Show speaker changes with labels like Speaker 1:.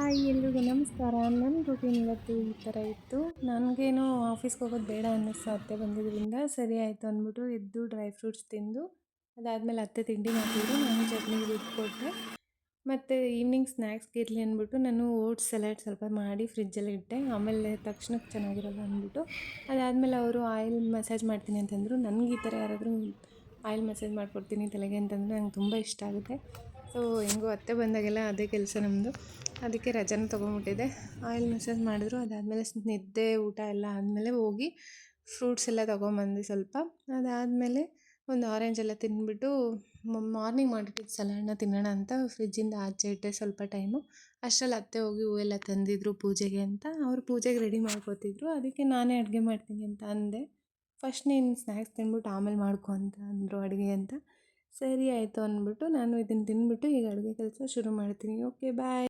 Speaker 1: Hi ಎಲ್ರಿಗೂ ನಮಸ್ಕಾರ. ನನ್ನ ರೂಟೀನ್ ಇವತ್ತು ಈ ಥರ ಇತ್ತು. ನನಗೇನೋ ಆಫೀಸ್ಗೆ ಹೋಗೋದು ಬೇಡ ಅನ್ನಿಸ್ತು ಅತ್ತೆ ಬಂದಿದ್ದರಿಂದ. ಸರಿ ಆಯಿತು ಅಂದ್ಬಿಟ್ಟು ಎದ್ದು ಡ್ರೈ ಫ್ರೂಟ್ಸ್ ತಿಂದು ಅದಾದಮೇಲೆ ಅತ್ತೆ ತಿಂಡಿ ಮಾಡಿದ್ರು, ನಾನು ಚಟ್ನಿ ರುಬ್ಬಿಕೊಟ್ಟೆ. ಮತ್ತು ಈವ್ನಿಂಗ್ ಸ್ನ್ಯಾಕ್ಸ್ಗೆ ಇರಲಿ ಅಂದ್ಬಿಟ್ಟು ನಾನು ಓಟ್ಸ್ ಸಲಾಡ್ ಸ್ವಲ್ಪ ಮಾಡಿ ಫ್ರಿಜ್ಜಲ್ಲಿ ಇಟ್ಟೆ. ಆಮೇಲೆ ತಕ್ಷಣಕ್ಕೆ ಚೆನ್ನಾಗಿರಲ್ಲ ಅಂದ್ಬಿಟ್ಟು ಅದಾದಮೇಲೆ ಅವರು ಆಯಿಲ್ ಮಸಾಜ್ ಮಾಡ್ತೀನಿ ಅಂತಂದರು. ನನಗೆ ಈ ಥರ ಯಾರಾದರೂ ಆಯಿಲ್ ಮಸಾಜ್ ಮಾಡಿಕೊಡ್ತೀನಿ ತಲೆಗೆ ಅಂತಂದರೆ ನಂಗೆ ತುಂಬ ಇಷ್ಟ ಆಗುತ್ತೆ. ಸೊ ಹೆಂಗೋ ಅತ್ತೆ ಬಂದಾಗೆಲ್ಲ ಅದೇ ಕೆಲಸ ನಮ್ಮದು. ಅದಕ್ಕೆ ರಜಾನೂ ತೊಗೊಂಬಿಟ್ಟಿದ್ದೆ. ಆಯಿಲ್ ಮಸಾಜ್ ಮಾಡಿದ್ರು. ಅದಾದಮೇಲೆ ನಿದ್ದೆ ಊಟ ಎಲ್ಲ ಆದಮೇಲೆ ಹೋಗಿ ಫ್ರೂಟ್ಸ್ ಎಲ್ಲ ತೊಗೊಂಬಂದು ಸ್ವಲ್ಪ. ಅದಾದಮೇಲೆ ಒಂದು ಆರೆಂಜ್ ಎಲ್ಲ ತಿಂದ್ಬಿಟ್ಟು ಮಾರ್ನಿಂಗ್ ಮಾಡಿಟ್ಟಿದ್ದು ಸಲಾಡ್ನ ತಿನ್ನೋಣ ಅಂತ ಫ್ರಿಜ್ಜಿಂದ ಆಚೆ ಇಟ್ಟೆ ಸ್ವಲ್ಪ ಟೈಮು. ಅಷ್ಟರಲ್ಲಿ ಅತ್ತೆ ಹೋಗಿ ಹೂವೆಲ್ಲ ತಂದಿದ್ರು ಪೂಜೆಗೆ ಅಂತ. ಅವರು ಪೂಜೆಗೆ ರೆಡಿ ಮಾಡ್ಕೋತಿದ್ರು. ಅದಕ್ಕೆ ನಾನೇ ಅಡುಗೆ ಮಾಡ್ತೀನಿ ಅಂತ ಅಂದೆ. ಫಸ್ಟ್ ನೀನು ಸ್ನ್ಯಾಕ್ಸ್ ತಿಂದ್ಬಿಟ್ಟು ಆಮೇಲೆ ಮಾಡ್ಕೊ ಅಂತ ಅಂದರು ಅಡುಗೆ ಅಂತ. ಸರಿ ಆಯಿತು ಅಂದ್ಬಿಟ್ಟು ನಾನು ಇದನ್ನು ತಿಂದ್ಬಿಟ್ಟು ಈಗ ಅಡುಗೆ ಕೆಲಸ ಶುರು ಮಾಡ್ತೀನಿ. ಓಕೆ ಬಾಯ್.